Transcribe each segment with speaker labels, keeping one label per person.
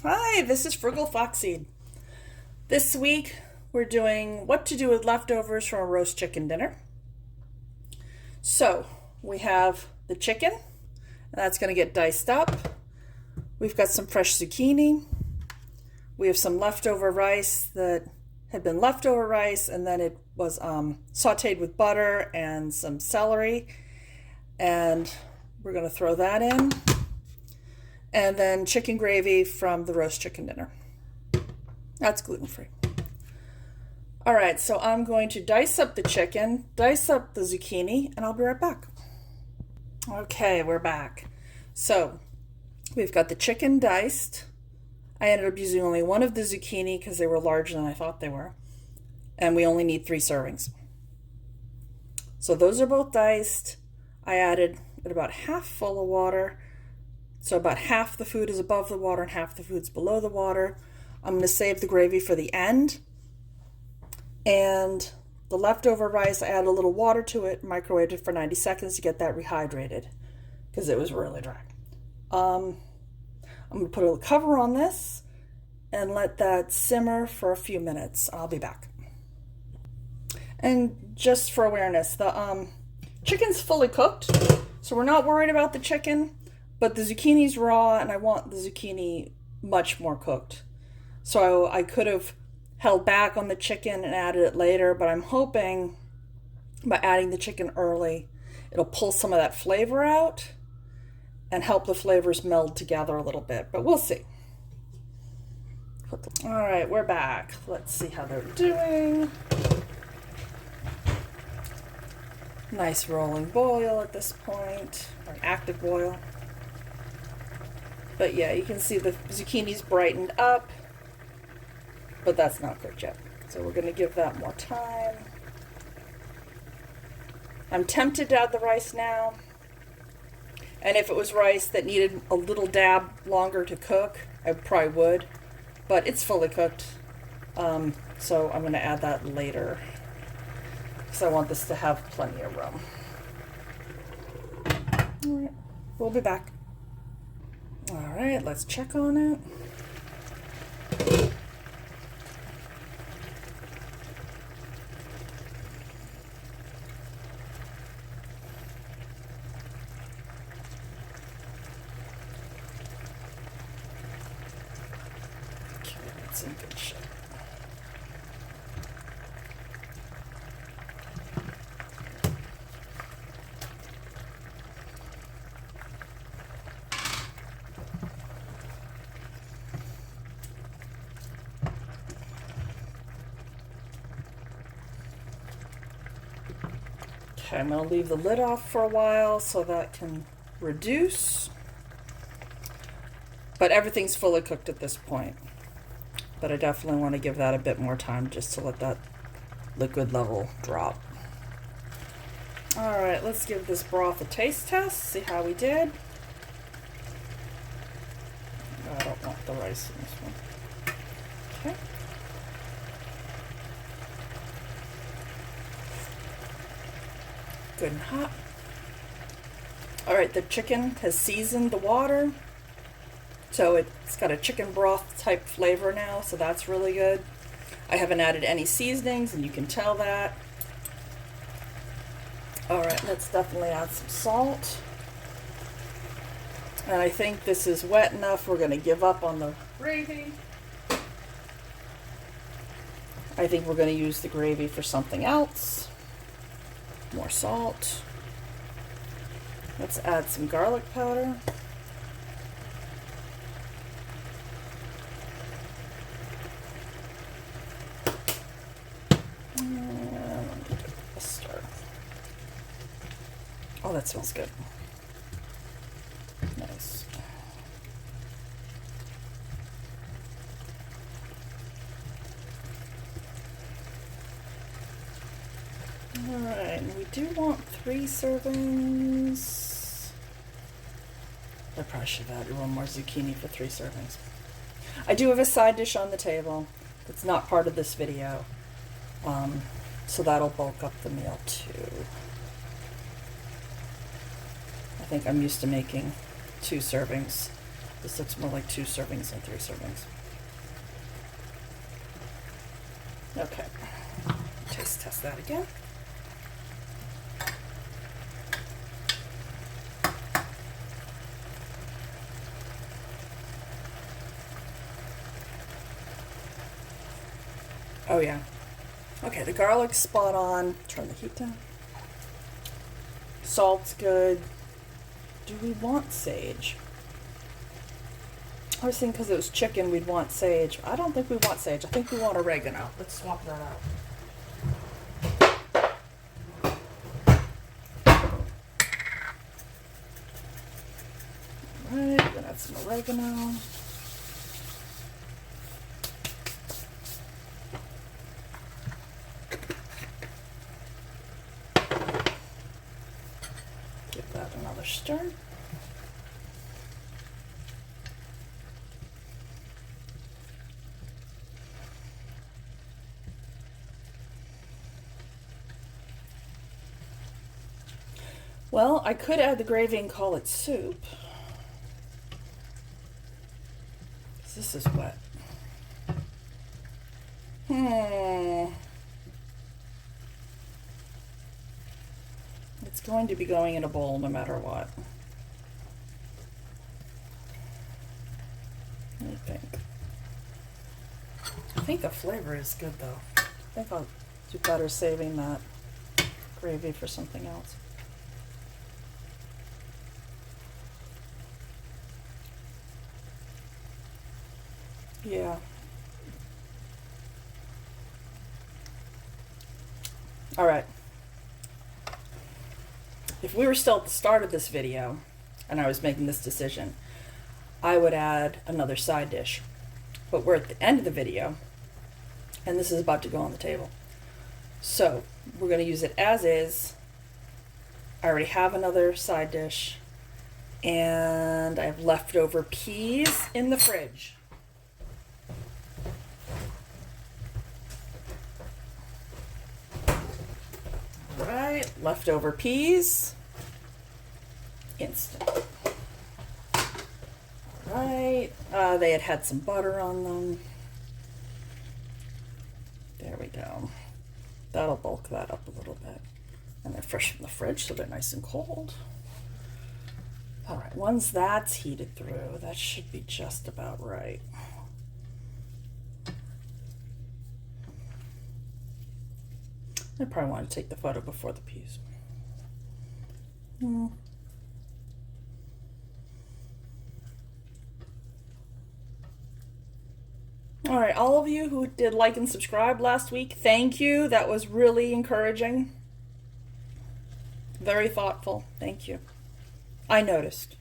Speaker 1: Hi, this is Frugal Foxseed. This week we're doing what to do with leftovers from a roast chicken dinner. So we have the chicken, and that's going to get diced up. We've got some fresh zucchini. We have some leftover rice that had been leftover rice, and then it was sauteed with butter and some celery. And we're going to throw that in. And then chicken gravy from the roast chicken dinner. That's gluten-free. All right, so I'm going to dice up the chicken, dice up the zucchini, and I'll be right back. Okay, we're back. So we've got the chicken diced. I ended up using only one of the zucchini because they were larger than I thought they were. And we only need 3 servings. So those are both diced. I added about half full of water. So about half the food is above the water and half the food's below the water. I'm going to save the gravy for the end. And the leftover rice, I add a little water to it, microwaved it for 90 seconds to get that rehydrated because it was really dry. I'm going to put a cover on this and let that simmer for a few minutes. I'll be back. And just for awareness, the chicken's fully cooked, so we're not worried about the chicken. But the zucchini's raw, and I want the zucchini much more cooked. So I could have held back on the chicken and added it later, but I'm hoping by adding the chicken early, it'll pull some of that flavor out and help the flavors meld together a little bit, but we'll see. All right, we're back. Let's see how they're doing. Nice rolling boil at this point, or an active boil. But yeah, you can see the zucchini's brightened up, but that's not cooked yet. So we're going to give that more time. I'm tempted to add the rice now. And if it was rice that needed a little dab longer to cook, I probably would. But it's fully cooked. So I'm going to add that later because I want this to have plenty of room. All right, we'll be back. All right, let's check on it. Okay, it's in good shape. Okay, I'm going to leave the lid off for a while so that can reduce. But everything's fully cooked at this point. But I definitely want to give that a bit more time just to let that liquid level drop. All right, let's give this broth a taste test, see how we did. I don't want the rice in this one. Okay. Good and hot. All right, the chicken has seasoned the water, so it's got a chicken broth type flavor now, so that's really good. I haven't added any seasonings, and you can tell that. All right, let's definitely add some salt. And I think this is wet enough. We're going to give up on the gravy. I think we're going to use the gravy for something else. More salt. Let's add some garlic powder. And let me give it a stir. Oh, that smells good. Nice. Alright, we do want 3 servings. I probably should have added one more zucchini for 3 servings. I do have a side dish on the table that's not part of this video, so that'll bulk up the meal too. I think I'm used to making 2 servings This looks more like 2 servings than 3 servings. Okay, taste test that again. Oh yeah. Okay, the garlic's spot on. Turn the heat down. Salt's good. Do we want sage? I was thinking because it was chicken we'd want sage. I don't think we want sage. I think we want oregano. Let's swap that out. Alright, gonna add some oregano. Give that another stir. Well, I could add the gravy and call it soup. This is wet. It's going to be going in a bowl no matter what. What do you think? I think the flavor is good though. I think I'll do better saving that gravy for something else. Yeah. All right. If we were still at the start of this video and I was making this decision, I would add another side dish. But we're at the end of the video and this is about to go on the table. So we're going to use it as is. I already have another side dish and I have leftover peas in the fridge. Right, leftover peas, instant. All right, they had some butter on them. There we go. That'll bulk that up a little bit. And they're fresh from the fridge, so they're nice and cold. All right, once that's heated through, that should be just about right. I probably want to take the photo before the peas. All right, all of you who did like and subscribe last week, thank you. That was really encouraging. Very thoughtful. Thank you. I noticed.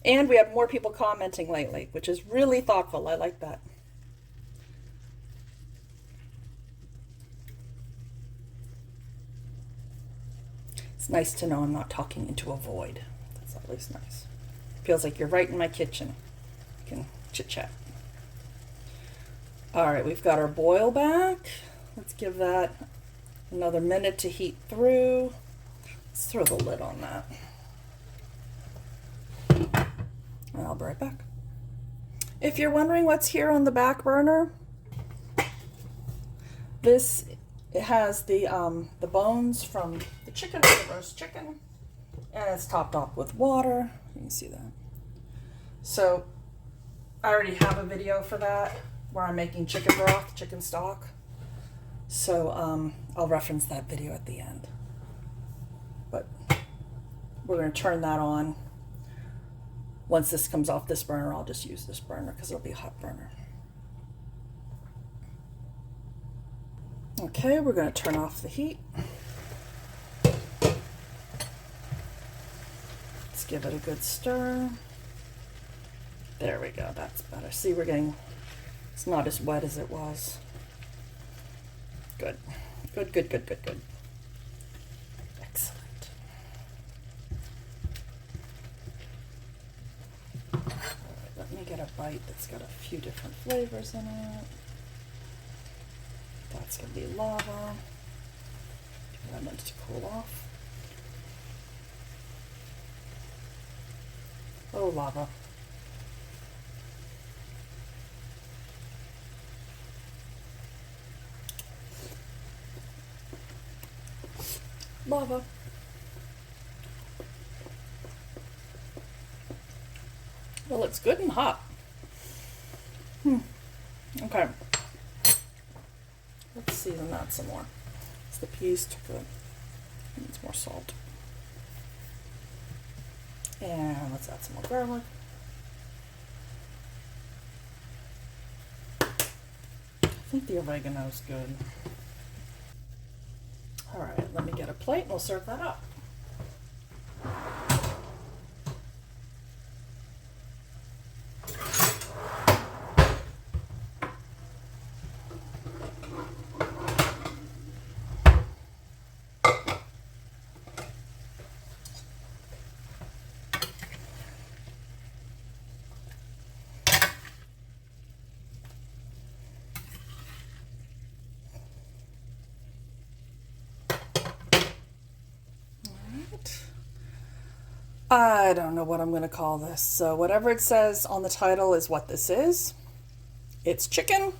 Speaker 1: And we have more people commenting lately, which is really thoughtful. I like that. It's nice to know I'm not talking into a void. That's always nice. Feels like you're right in my kitchen. You can chit chat. All right, we've got our boil back. Let's give that another minute to heat through. Let's throw the lid on that. And I'll be right back. If you're wondering what's here on the back burner, this it has the bones from the chicken, the roast chicken, and it's topped off with water. You can see that. So I already have a video for that where I'm making chicken broth, chicken stock. So I'll reference that video at the end. But we're going to turn that on. Once this comes off this burner, I'll just use this burner because it'll be a hot burner. Okay, we're going to turn off the heat. Let's give it a good stir. There we go, that's better. See, it's not as wet as it was. Good. Good, good, good, good, good. Excellent. All right, let me get a bite that's got a few different flavors in it. That's going to be lava. Give that a minute to cool off. Oh, lava. lava. Well, it's good and hot. Okay. Let's season that some more. The peas took a, needs more salt. And let's add some more garlic. I think the oregano's good. All right, let me get a plate and we'll serve that up. I don't know what I'm going to call this. So whatever it says on the title is what this is. It's chicken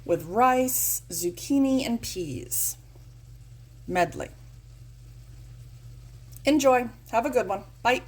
Speaker 1: with rice, zucchini, and peas. Medley. Enjoy. Have a good one. Bye.